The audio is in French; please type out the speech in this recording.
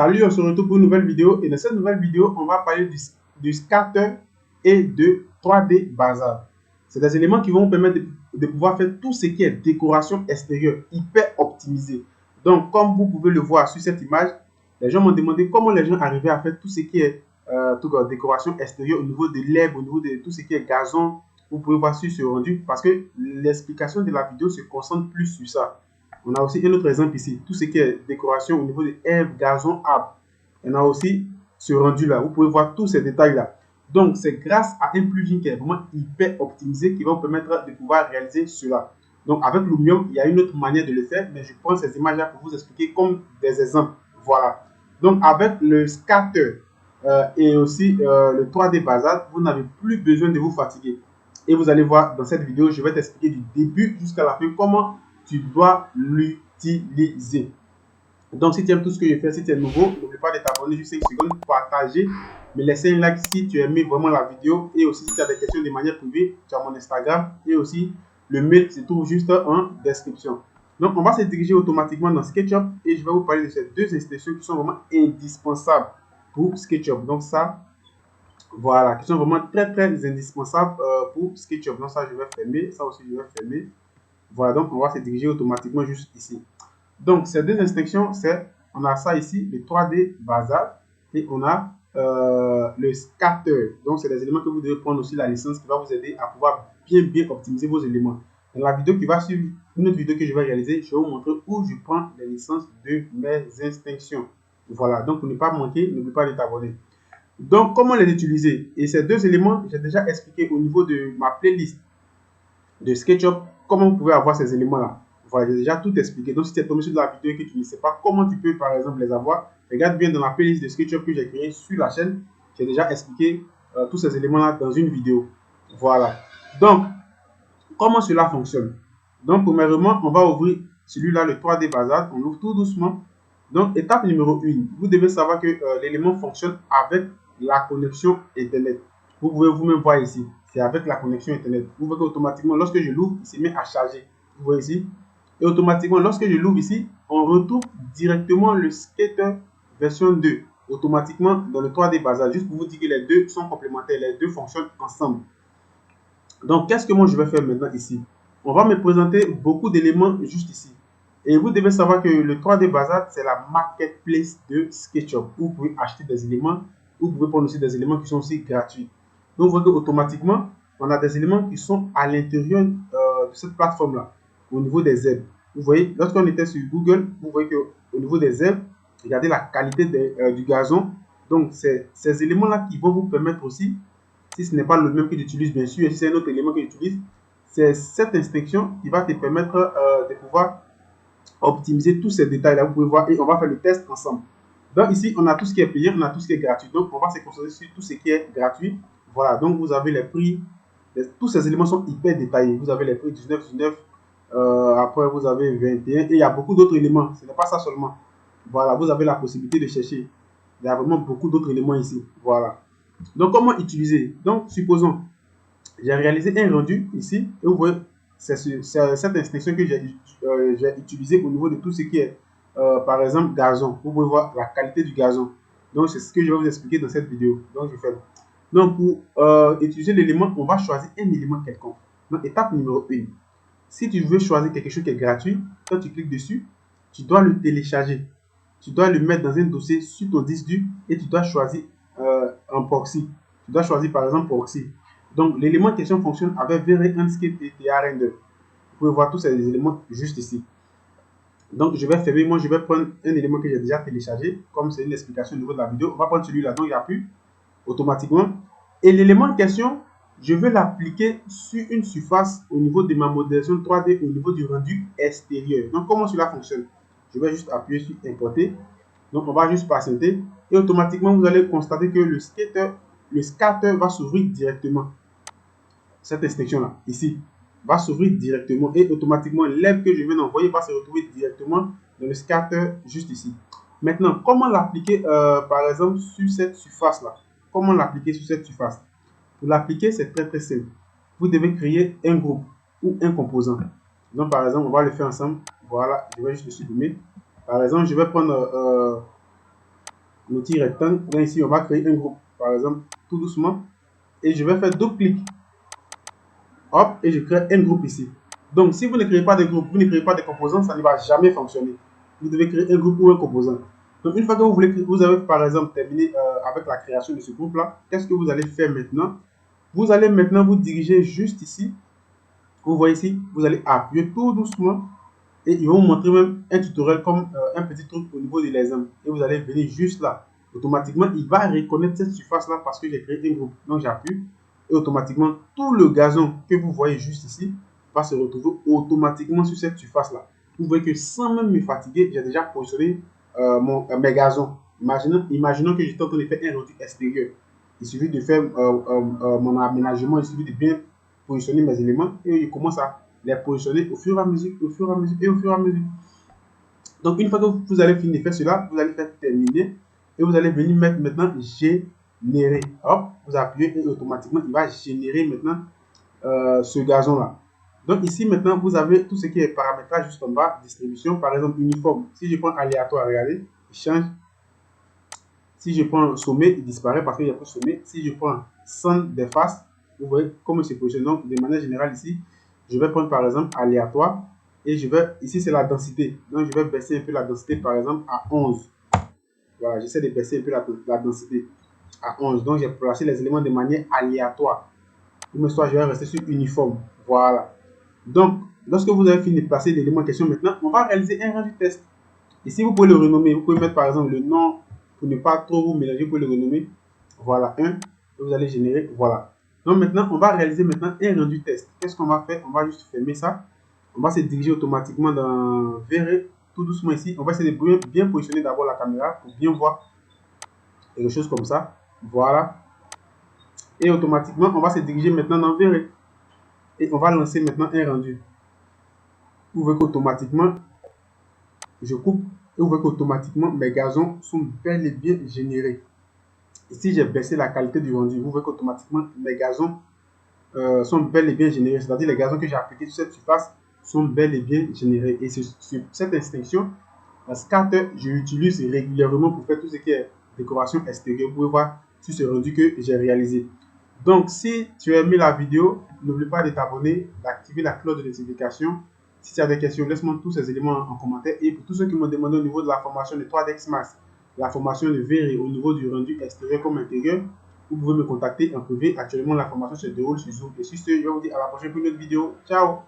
Salut, on se retrouve pour une nouvelle vidéo et dans cette nouvelle vidéo, on va parler du scatter et de 3D Bazar. C'est des éléments qui vont vous permettre de pouvoir faire tout ce qui est décoration extérieure hyper optimisée. Donc, comme vous pouvez le voir sur cette image, les gens m'ont demandé comment les gens arrivaient à faire tout ce qui est décoration extérieure au niveau de l'herbe, au niveau de tout ce qui est gazon. Vous pouvez voir sur ce rendu parce que l'explication de la vidéo se concentre plus sur ça. On a aussi un autre exemple ici, tout ce qui est décoration au niveau de herbes, gazon, arbres. On a aussi ce rendu-là. Vous pouvez voir tous ces détails-là. Donc, c'est grâce à un plugin qui est vraiment hyper optimisé qui va vous permettre de pouvoir réaliser cela. Donc, avec Lumion, il y a une autre manière de le faire, mais je prends ces images-là pour vous expliquer comme des exemples. Voilà. Donc, avec le scatter et aussi le 3D Bazar, vous n'avez plus besoin de vous fatiguer. Et vous allez voir dans cette vidéo, je vais t'expliquer du début jusqu'à la fin comment tu dois l'utiliser. Donc, si tu aimes tout ce que je fais, si tu es nouveau, n'oublie pas de t'abonner juste 5 secondes, partager, me laisser un like si tu as aimé vraiment la vidéo. Et aussi, si tu as des questions de manière privée, tu as mon Instagram et aussi le mail se trouve juste en description. Donc, on va se diriger automatiquement dans SketchUp et je vais vous parler de ces deux instructions qui sont vraiment indispensables pour SketchUp. Donc, ça, voilà, qui sont vraiment très indispensables pour SketchUp. Donc, ça, je vais fermer. Ça aussi, je vais fermer. Voilà, donc on va se diriger automatiquement juste ici. Donc, ces deux instructions, c'est, on a ça ici, le 3D Bazar, et on a le scatter. Donc, c'est des éléments que vous devez prendre aussi la licence qui va vous aider à pouvoir bien optimiser vos éléments. Dans la vidéo qui va suivre, une autre vidéo que je vais réaliser, je vais vous montrer où je prends les licences de mes instructions. Voilà, donc pour ne pas manquer, n'oublie pas de t'abonner. Donc, comment les utiliser? Et ces deux éléments, j'ai déjà expliqué au niveau de ma playlist de SketchUp, comment vous pouvez avoir ces éléments-là. Voilà, j'ai déjà tout expliqué. Donc, si tu es tombé sur la vidéo et que tu ne sais pas comment tu peux, par exemple, les avoir, regarde bien dans la playlist de SketchUp que j'ai créée sur la chaîne. J'ai déjà expliqué tous ces éléments-là dans une vidéo. Voilà. Donc, comment cela fonctionne? Donc, premièrement, on va ouvrir celui-là, le 3D Bazar. On ouvre tout doucement. Donc, étape numéro 1, vous devez savoir que l'élément fonctionne avec la connexion Internet. Vous pouvez vous-même voir ici, c'est avec la connexion Internet. Vous voyez qu'automatiquement, lorsque je l'ouvre, il se met à charger. Vous voyez ici. Et automatiquement, lorsque je l'ouvre ici, on retrouve directement le Skater version 2, automatiquement dans le 3D Bazar. Juste pour vous dire que les deux sont complémentaires, les deux fonctionnent ensemble. Donc, qu'est-ce que moi je vais faire maintenant ici? On va me présenter beaucoup d'éléments juste ici. Et vous devez savoir que le 3D Bazar, c'est la marketplace de SketchUp. Où vous pouvez acheter des éléments, où vous pouvez prendre aussi des éléments qui sont aussi gratuits. Donc, vous voyez qu'automatiquement, on a des éléments qui sont à l'intérieur de cette plateforme-là, au niveau des herbes. Vous voyez, lorsqu'on était sur Google, vous voyez qu'au niveau des herbes, regardez la qualité du gazon. Donc, c'est ces éléments-là qui vont vous permettre aussi, si ce n'est pas le même que tu utilises, bien sûr, et si c'est un autre élément que tu utilises, c'est cette instruction qui va te permettre de pouvoir optimiser tous ces détails-là. Vous pouvez voir et on va faire le test ensemble. Donc ici, on a tout ce qui est payant, on a tout ce qui est gratuit. Donc, on va se concentrer sur tout ce qui est gratuit. Voilà, donc vous avez les prix. Tous ces éléments sont hyper détaillés. Vous avez les prix 19,19. Après, vous avez 21. Et il y a beaucoup d'autres éléments. Ce n'est pas ça seulement. Voilà, vous avez la possibilité de chercher. Il y a vraiment beaucoup d'autres éléments ici. Voilà. Donc, comment utiliser? Donc, supposons, j'ai réalisé un rendu ici. Et vous voyez, c'est cette instruction que j'ai utilisée au niveau de tout ce qui est, par exemple, gazon. Vous pouvez voir la qualité du gazon. Donc, c'est ce que je vais vous expliquer dans cette vidéo. Donc, je fais. Donc, pour utiliser l'élément, on va choisir un élément quelconque. Donc, étape numéro 1. Si tu veux choisir quelque chose qui est gratuit, quand tu cliques dessus, tu dois le télécharger. Tu dois le mettre dans un dossier sur ton disque dur et tu dois choisir un proxy. Tu dois choisir par exemple proxy. Donc, l'élément en question fonctionne avec V-Ray, Enscape et TR-Render. Vous pouvez voir tous ces éléments juste ici. Donc, je vais fermer. Moi, je vais prendre un élément que j'ai déjà téléchargé. Comme c'est une explication au niveau de la vidéo, on va prendre celui-là. Donc, il appuie automatiquement. Et l'élément en question, je veux l'appliquer sur une surface au niveau de ma modélisation 3D, au niveau du rendu extérieur. Donc, comment cela fonctionne? Je vais juste appuyer sur importer. Donc, on va juste patienter. Et automatiquement, vous allez constater que le scatter va s'ouvrir directement. Cette instruction-là, ici, va s'ouvrir directement. Et automatiquement, l'herbe que je viens d'envoyer va se retrouver directement dans le scatter juste ici. Maintenant, comment l'appliquer, par exemple, sur cette surface-là? Comment l'appliquer sur cette surface? Pour l'appliquer, c'est très simple. Vous devez créer un groupe ou un composant. Donc, par exemple, on va le faire ensemble. Voilà, je vais juste le supprimer. Par exemple, je vais prendre l'outil rectangle. Donc ici, on va créer un groupe, par exemple, tout doucement. Et je vais faire double clic. Hop, et je crée un groupe ici. Donc, si vous ne créez pas de groupe, vous ne créez pas de composants, ça ne va jamais fonctionner. Vous devez créer un groupe ou un composant. Donc, une fois que vous avez par exemple terminé avec la création de ce groupe-là, qu'est-ce que vous allez faire maintenant? Vous allez maintenant vous diriger juste ici. Vous voyez ici, vous allez appuyer tout doucement et ils vont vous montrer même un tutoriel comme un petit truc au niveau de l'exemple. Et vous allez venir juste là. Automatiquement, il va reconnaître cette surface-là parce que j'ai créé un groupe. Donc, j'appuie et automatiquement, tout le gazon que vous voyez juste ici va se retrouver automatiquement sur cette surface-là. Vous voyez que sans même me fatiguer, j'ai déjà positionné mes gazons. Imaginons que j'étais en train de faire un rendu extérieur. Il suffit de faire mon aménagement, il suffit de bien positionner mes éléments et je commence à les positionner au fur et à mesure, au fur et à mesure et au fur et à mesure. Donc, une fois que vous allez finir de faire cela, vous allez faire terminer et vous allez venir mettre maintenant générer. Hop, vous appuyez et automatiquement, il va générer maintenant ce gazon-là. Donc, ici maintenant, vous avez tout ce qui est paramétrage juste en bas, distribution, par exemple, uniforme. Si je prends aléatoire, regardez, il change. Si je prends sommet, il disparaît parce qu'il n'y a pas de sommet. Si je prends centre des faces, vous voyez comment c'est positionné. Donc, de manière générale, ici, je vais prendre par exemple aléatoire et je vais, ici c'est la densité. Donc, je vais baisser un peu la densité par exemple à 11. Voilà, j'essaie de baisser un peu la densité à 11. Donc, j'ai placé les éléments de manière aléatoire. Ou soit je vais rester sur uniforme. Voilà. Donc, lorsque vous avez fini de placer l'élément en question maintenant, on va réaliser un rendu test. Ici, vous pouvez le renommer. Vous pouvez mettre par exemple le nom pour ne pas trop vous mélanger. Vous pouvez le renommer. Voilà, 1. Et vous allez générer. Voilà. Donc maintenant, on va réaliser maintenant un rendu test. Qu'est-ce qu'on va faire? On va juste fermer ça. On va se diriger automatiquement dans verrer tout doucement ici. On va essayer de bien positionner d'abord la caméra pour bien voir quelque chose comme ça. Voilà. Et automatiquement, on va se diriger maintenant dans verrer. Et on va lancer maintenant un rendu. Vous voyez qu'automatiquement, je coupe et vous voyez qu'automatiquement, mes gazons sont bel et bien générés. Ici, j'ai baissé la qualité du rendu. Vous voyez qu'automatiquement, mes gazons sont bel et bien générés. C'est-à-dire les gazons que j'ai appliqués sur cette surface sont bel et bien générés. Et sur cette extinction, la scatter, je l'utilise régulièrement pour faire tout ce qui est décoration extérieure. Vous pouvez voir sur ce rendu que j'ai réalisé. Donc, si tu as aimé la vidéo, n'oublie pas de t'abonner, d'activer la cloche de notification. Si tu as des questions, laisse-moi tous ces éléments en commentaire. Et pour tous ceux qui m'ont demandé au niveau de la formation de 3DX Max, la formation de VR au niveau du rendu extérieur comme intérieur, vous pouvez me contacter en privé. Actuellement, la formation se déroule sur Zoom. Et sur ce, je vous dis à la prochaine pour une autre vidéo. Ciao!